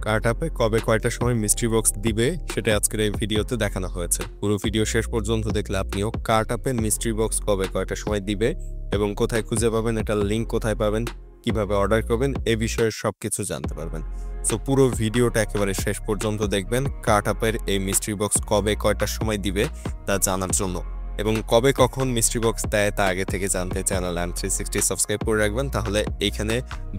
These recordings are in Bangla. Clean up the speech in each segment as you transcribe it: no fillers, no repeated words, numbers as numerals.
কার্টআপে কবে কয়টার সময় মিস্ট্রি বক্স দিবে সেটা আজকের এই ভিডিওতে দেখানো হয়েছে। পুরো ভিডিও শেষ পর্যন্ত দেখলে আপনিও কার্টআপে মিস্ট্রি বক্স কবে কয়টার সময় দিবে এবং কোথায় খুঁজে পাবেন, এটার লিঙ্ক কোথায় পাবেন, কিভাবে অর্ডার করবেন, এ বিষয়ে সবকিছু জানতে পারবেন। সো পুরো ভিডিওটা একেবারে শেষ পর্যন্ত দেখবেন কার্টআপের এই মিস্ট্রি বক্স কবে কয়টার সময় দিবে তা জানার জন্য, এবং কবে কখন মিস্ট্রি বক্স দেয় তা আগে থেকে জানতে চ্যানেল M360 সাবস্ক্রাইব করে রাখবেন। তাহলে এইখানে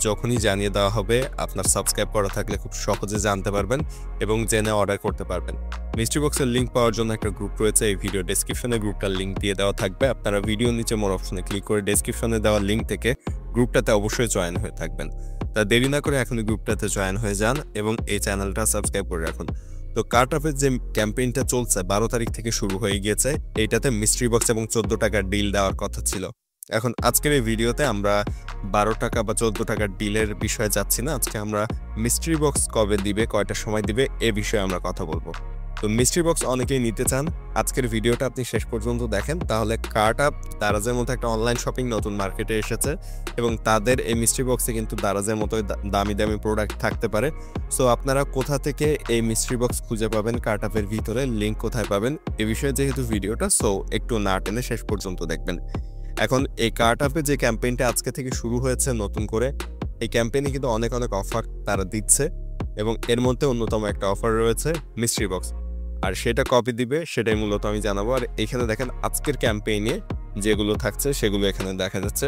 যখনই জানিয়ে দেওয়া হবে আপনার সাবস্ক্রাইব করা থাকলে খুব সহজে জানতে পারবেন এবং জেনে অর্ডার করতে পারবেন। মিস্ট্রি বক্সের লিঙ্ক পাওয়ার জন্য একটা গ্রুপ রয়েছে, এই ভিডিও ডেসক্রিপশনে গ্রুপটার লিঙ্ক দিয়ে দেওয়া থাকবে। আপনারা ভিডিও নিচে মোর অপশনে ক্লিক করে ডেসক্রিপশনে দেওয়া লিঙ্ক থেকে গ্রুপটাতে অবশ্যই জয়েন হয়ে থাকবেন। তা দেরি না করে এখনই গ্রুপটাতে জয়েন হয়ে যান এবং এই চ্যানেলটা সাবস্ক্রাইব করে রাখুন। তো কার্টআপের যে ক্যাম্পেইনটা চলছে 12 তারিখ থেকে শুরু হয়ে গিয়েছে, এইটাতে মিস্ট্রি বক্স এবং 14 টাকার ডিল দেওয়ার কথা ছিল। এখন আজকের এই ভিডিওতে আমরা 12 টাকা বা 14 টাকার ডিলের বিষয়ে যাচ্ছি না, আজকে আমরা মিস্ট্রি বক্স কবে দিবে, কয়টার সময় দিবে এ বিষয়ে আমরা কথা বলবো। তো মিস্ট্রি বক্স অনেকেই নিতে চান, আজকের ভিডিওটা আপনি শেষ পর্যন্ত দেখেন, তাহলে কার্টআপ দারাজের মতো একটা অনলাইন শপিং নতুন মার্কেটে এসেছে এবং তাদের এই মিস্ট্রি বক্সে কিন্তু দারাজের মতোই দামি দামি প্রোডাক্ট থাকতে পারে। সো আপনারা কোথা থেকে এই মিস্ট্রি বক্স খুঁজে পাবেন, কার্টআপের ভিতরে লিঙ্ক কোথায় পাবেন এ বিষয়ে যেহেতু ভিডিওটা, সো একটু না টেনে শেষ পর্যন্ত দেখবেন। এখন এই কার্টআপে যে ক্যাম্পেইনটা আজকে থেকে শুরু হয়েছে নতুন করে, এই ক্যাম্পেইনে কিন্তু অনেক অফার তারা দিচ্ছে এবং এর মধ্যে অন্যতম একটা অফার রয়েছে মিস্ট্রি বক্স। আর সেটা কপি দিবে সেটাই মূলত আমি জানাবো। আর এখানে দেখেন আজকের ক্যাম্পেইনে যেগুলো থাকছে সেগুলো এখানে দেখা যাচ্ছে।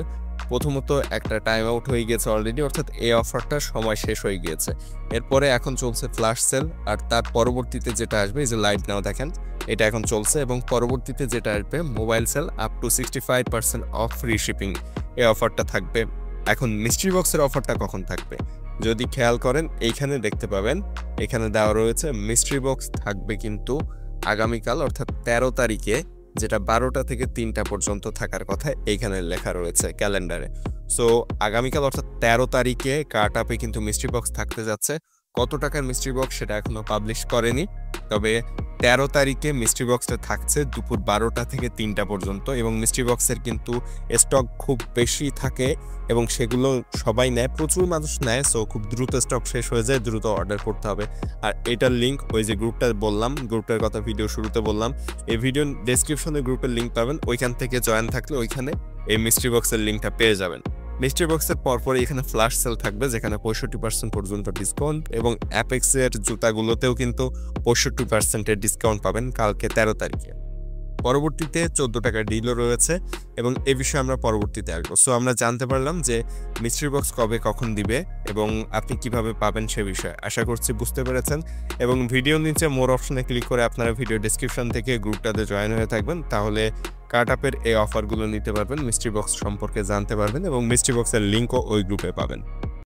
প্রথমত একটা টাইম আউট হয়ে গিয়েছে অলরেডি, অর্থাৎ এই অফারটার সময় শেষ হয়ে গিয়েছে। এরপরে এখন চলছে ফ্ল্যাশ সেল, আর তার পরবর্তীতে যেটা আসবে এই যে লাইট নাও দেখেন এটা এখন চলছে, এবং পরবর্তীতে যেটা আসবে mobile sale up to 65% off free shipping, এই অফারটা থাকবে। এখন মিস্ট্রি বক্সের অফারটা কখন থাকবে যদি খেয়াল করেন এইখানে দেখতে পাবেন, এখানে দেওয়া রয়েছে মিস্ট্রি বক্স থাকবে কিন্তু আগামীকাল অর্থাৎ 13 তারিখে, যেটা 12টা থেকে 3টা পর্যন্ত থাকার কথা এইখানে লেখা রয়েছে ক্যালেন্ডারে। সো আগামীকাল অর্থাৎ 13 তারিখে কার্টআপে কিন্তু মিস্ট্রি বক্স থাকতে যাচ্ছে। কত টাকার মিস্ট্রি বক্স সেটা এখনো পাবলিশ করেনি, তবে 13 তারিখে মিস্ট্রি বক্সটা থাকছে দুপুর 12টা থেকে 3টা পর্যন্ত, এবং মিস্ট্রি বক্সের কিন্তু স্টক খুব বেশি থাকে এবং সেগুলো সবাই নেয়, প্রচুর মানুষ নেয়। সো খুব দ্রুত স্টক শেষ হয়ে যায়, দ্রুত অর্ডার করতে হবে। আর এটার লিঙ্ক ওই যে গ্রুপটা বললাম, গ্রুপটার কথা ভিডিও শুরুতে বললাম, এই ভিডিও ডেসক্রিপশনে গ্রুপের লিঙ্ক পাবেন, ওইখান থেকে জয়েন থাকলে ওইখানে এই মিস্ট্রি বক্সের লিঙ্কটা পেয়ে যাবেন। মিস্ট্রি বক্সের পরপরে এখানে ফ্ল্যাশ সেল থাকবে যেখানে 65% পর্যন্ত ডিসকাউন্ট, এবং অ্যাপেক্সের জুতাগুলোতেও কিন্তু 65% ডিসকাউন্ট পাবেন কালকে 13 তারিখে। পরবর্তীতে 14 টাকার ডিলও রয়েছে এবং এ বিষয়ে আমরা পরবর্তীতে আসবো। সো আমরা জানতে পারলাম যে মিস্ট্রি বক্স কবে কখন দিবে এবং আপনি কিভাবে পাবেন সে বিষয়ে আশা করছি বুঝতে পেরেছেন। এবং ভিডিও নিচে মোর অপশনে ক্লিক করে আপনারা ভিডিও ডেসক্রিপশন থেকে গ্রুপটাতে জয়েন হয়ে থাকবেন, তাহলে কার্টআপের এই অফারগুলো নিতে পারবেন, মিস্ট্রি বক্স সম্পর্কে জানতে পারবেন এবং মিস্ট্রি বক্সের লিঙ্কও ওই গ্রুপে পাবেন।